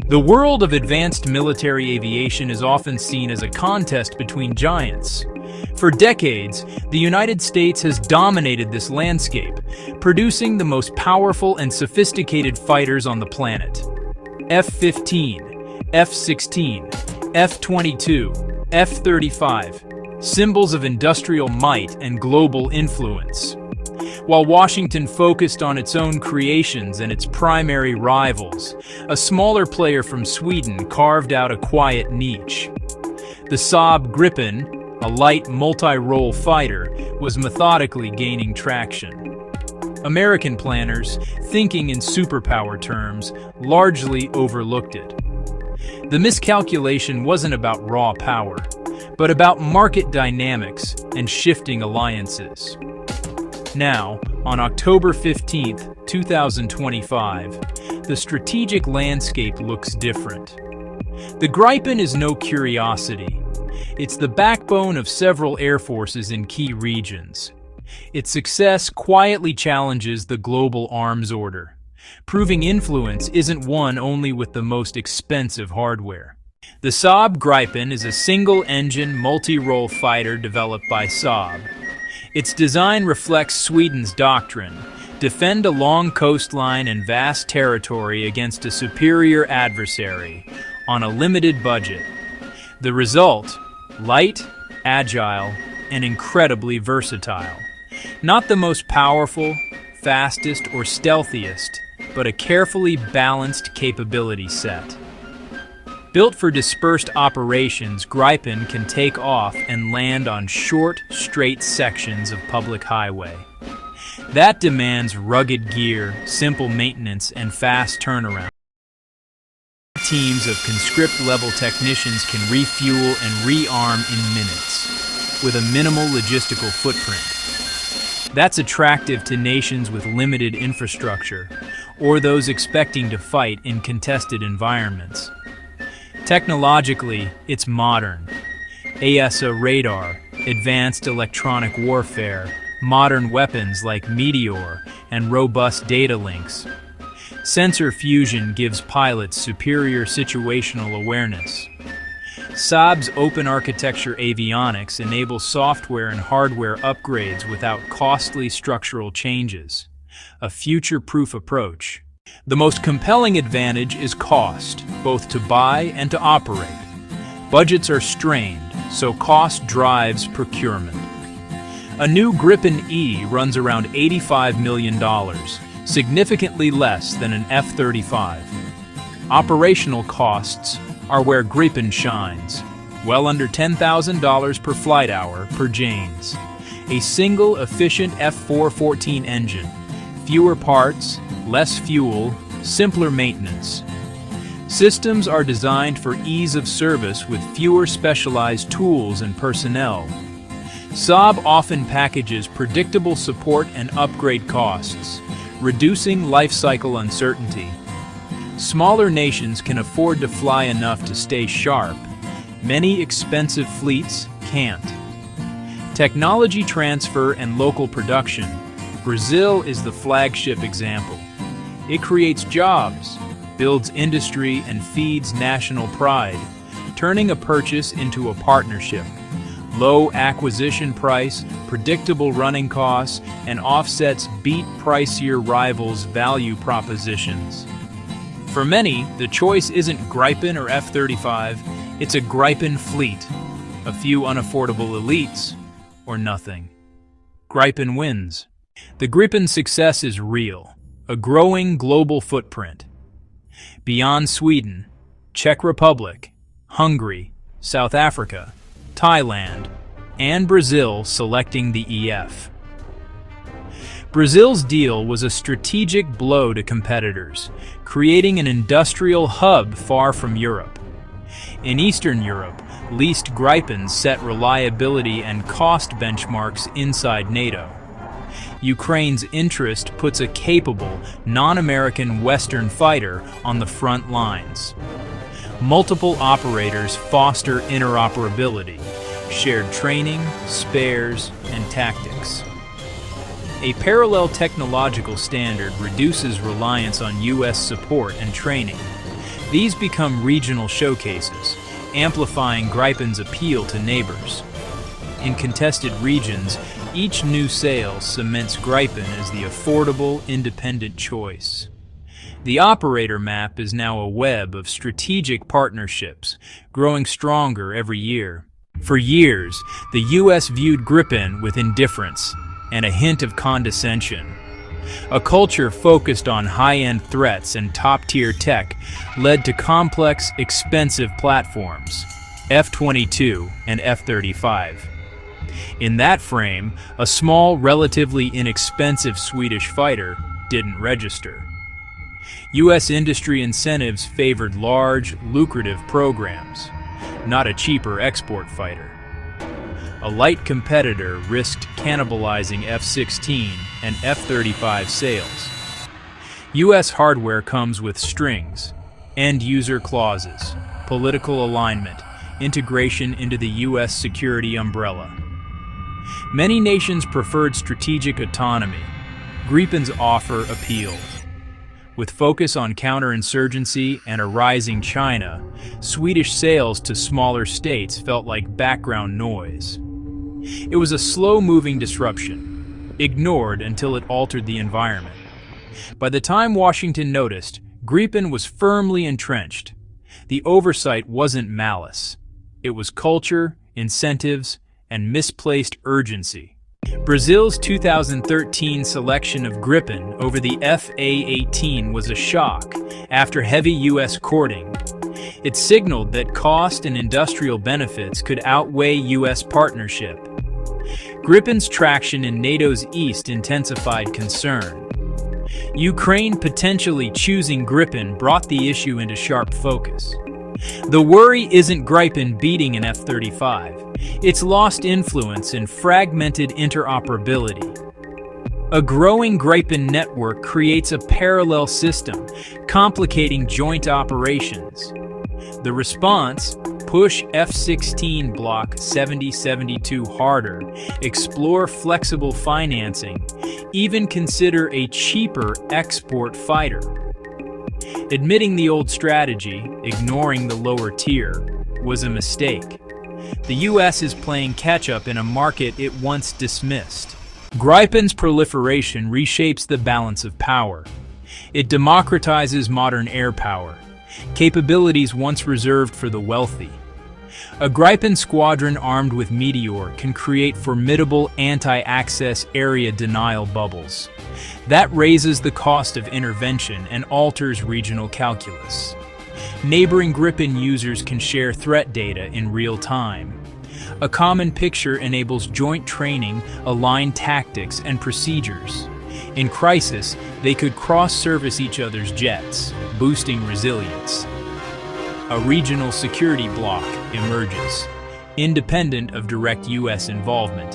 The world of advanced military aviation is often seen as a contest between giants. For decades, the United States has dominated this landscape, producing the most powerful and sophisticated fighters on the planet. F-15, F-16, F-22, F-35, symbols of industrial might and global influence. While Washington focused on its own creations and its primary rivals, a smaller player from Sweden carved out a quiet niche. The Saab Gripen, a light multi-role fighter, was methodically gaining traction. American planners, thinking in superpower terms, largely overlooked it. The miscalculation wasn't about raw power, but about market dynamics and shifting alliances. Now, on October 15, 2025, the strategic landscape looks different. The Gripen is no curiosity. It's the backbone of several air forces in key regions. Its success quietly challenges the global arms order, proving influence isn't won only with the most expensive hardware. The Saab Gripen is a single-engine, multi-role fighter developed by Saab. Its design reflects Sweden's doctrine: defend a long coastline and vast territory against a superior adversary on a limited budget. The result: light, agile, and incredibly versatile. Not the most powerful, fastest, or stealthiest, but a carefully balanced capability set. Built for dispersed operations, Gripen can take off and land on short, straight sections of public highway. That demands rugged gear, simple maintenance, and fast turnaround. Teams of conscript-level technicians can refuel and rearm in minutes, with a minimal logistical footprint. That's attractive to nations with limited infrastructure, or those expecting to fight in contested environments. Technologically, it's modern. AESA radar, advanced electronic warfare, modern weapons like Meteor, and robust data links. Sensor fusion gives pilots superior situational awareness. Saab's open architecture avionics enables software and hardware upgrades without costly structural changes, a future-proof approach. The most compelling advantage is cost, both to buy and to operate. Budgets are strained, so cost drives procurement. A new Gripen E runs around $85 million, significantly less than an F-35. Operational costs are where Gripen shines, well under $10,000 per flight hour per Janes. A single efficient F-414 engine, fewer parts, less fuel, simpler maintenance. Systems are designed for ease of service with fewer specialized tools and personnel. Saab often packages predictable support and upgrade costs, reducing life cycle uncertainty. Smaller nations can afford to fly enough to stay sharp. Many expensive fleets can't. Technology transfer and local production. Brazil is the flagship example. It creates jobs, builds industry, and feeds national pride, turning a purchase into a partnership. Low acquisition price, predictable running costs, and offsets beat pricier rivals' value propositions. For many, the choice isn't Gripen or F-35, it's a Gripen fleet, a few unaffordable elites, or nothing. Gripen wins. The Gripen's success is real, a growing global footprint. Beyond Sweden, Czech Republic, Hungary, South Africa, Thailand, and Brazil selecting the EF. Brazil's deal was a strategic blow to competitors, creating an industrial hub far from Europe. In Eastern Europe, leased Gripens set reliability and cost benchmarks inside NATO. Ukraine's interest puts a capable, non-American Western fighter on the front lines. Multiple operators foster interoperability, shared training, spares, and tactics. A parallel technological standard reduces reliance on U.S. support and training. These become regional showcases, amplifying Gripen's appeal to neighbors. In contested regions, each new sale cements Gripen as the affordable, independent choice. The operator map is now a web of strategic partnerships, growing stronger every year. For years, the U.S. viewed Gripen with indifference and a hint of condescension. A culture focused on high-end threats and top-tier tech led to complex, expensive platforms, F-22 and F-35. In that frame, a small, relatively inexpensive Swedish fighter didn't register. U.S. industry incentives favored large, lucrative programs, not a cheaper export fighter. A light competitor risked cannibalizing F-16 and F-35 sales. U.S. hardware comes with strings, end-user clauses, political alignment, integration into the U.S. security umbrella. Many nations preferred strategic autonomy. Gripen's offer appealed. With focus on counterinsurgency and a rising China, Swedish sales to smaller states felt like background noise. It was a slow-moving disruption, ignored until it altered the environment. By the time Washington noticed, Gripen was firmly entrenched. The oversight wasn't malice. It was culture, incentives, and misplaced urgency. Brazil's 2013 selection of Gripen over the F/A-18 was a shock after heavy U.S. courting. It signaled that cost and industrial benefits could outweigh U.S. partnership. Gripen's traction in NATO's east intensified concern. Ukraine potentially choosing Gripen brought the issue into sharp focus. The worry isn't Gripen beating an F-35. It's lost influence and fragmented interoperability. A growing Gripen network creates a parallel system, complicating joint operations. The response: push F-16 Block 7072 harder, explore flexible financing, even consider a cheaper export fighter. Admitting the old strategy, ignoring the lower tier, was a mistake. The U.S. is playing catch-up in a market it once dismissed. Gripen's proliferation reshapes the balance of power. It democratizes modern air power, capabilities once reserved for the wealthy. A Gripen squadron armed with Meteor can create formidable anti-access area denial bubbles. That raises the cost of intervention and alters regional calculus. Neighboring Gripen users can share threat data in real time. A common picture enables joint training, aligned tactics, and procedures. In crisis, they could cross-service each other's jets, boosting resilience. A regional security bloc emerges, independent of direct U.S. involvement.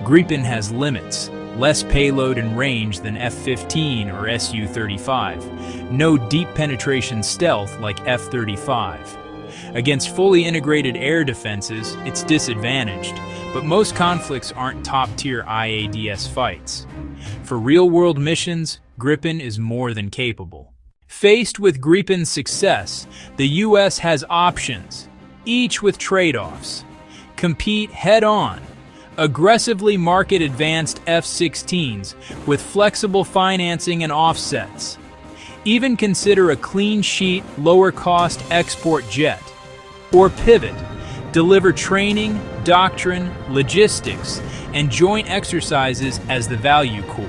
Gripen has limits, less payload and range than F-15 or Su-35, no deep penetration stealth like F-35. Against fully integrated air defenses, it's disadvantaged, but most conflicts aren't top-tier IADS fights. For real-world missions, Gripen is more than capable. Faced with Gripen's success, the U.S. has options, each with trade-offs. Compete head-on. Aggressively market advanced F-16s with flexible financing and offsets. Even consider a clean-sheet, lower-cost export jet. Or pivot, deliver training, doctrine, logistics, and joint exercises as the value core.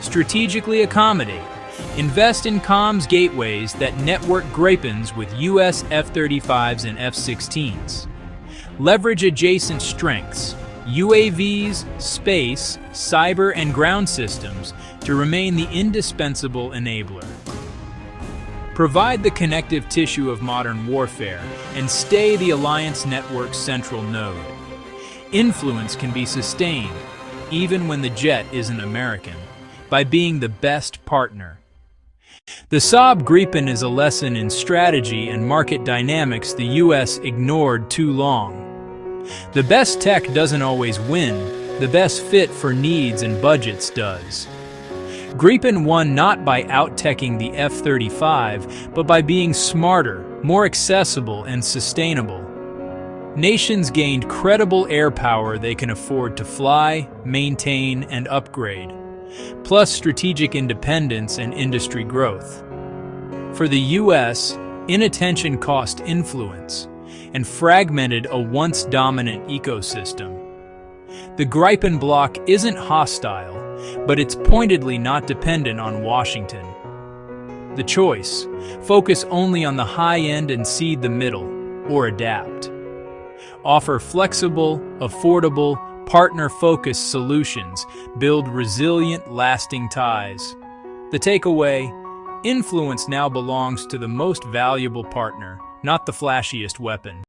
Strategically accommodate. Invest in comms gateways that network Gripens with U.S. F-35s and F-16s. Leverage adjacent strengths, UAVs, space, cyber, and ground systems to remain the indispensable enabler. Provide the connective tissue of modern warfare and stay the alliance network's central node. Influence can be sustained, even when the jet isn't American, by being the best partner. The Saab Gripen is a lesson in strategy and market dynamics the U.S. ignored too long. The best tech doesn't always win, the best fit for needs and budgets does. Gripen won not by out-teching the F-35, but by being smarter, more accessible, and sustainable. Nations gained credible air power they can afford to fly, maintain, and upgrade, plus strategic independence and industry growth. For the U.S., inattention cost influence and fragmented a once dominant ecosystem. The Gripen bloc isn't hostile, but it's pointedly not dependent on Washington. The choice: focus only on the high end and cede the middle, or adapt. Offer flexible, affordable, partner-focused solutions, build resilient, lasting ties. The takeaway: influence now belongs to the most valuable partner, not the flashiest weapon.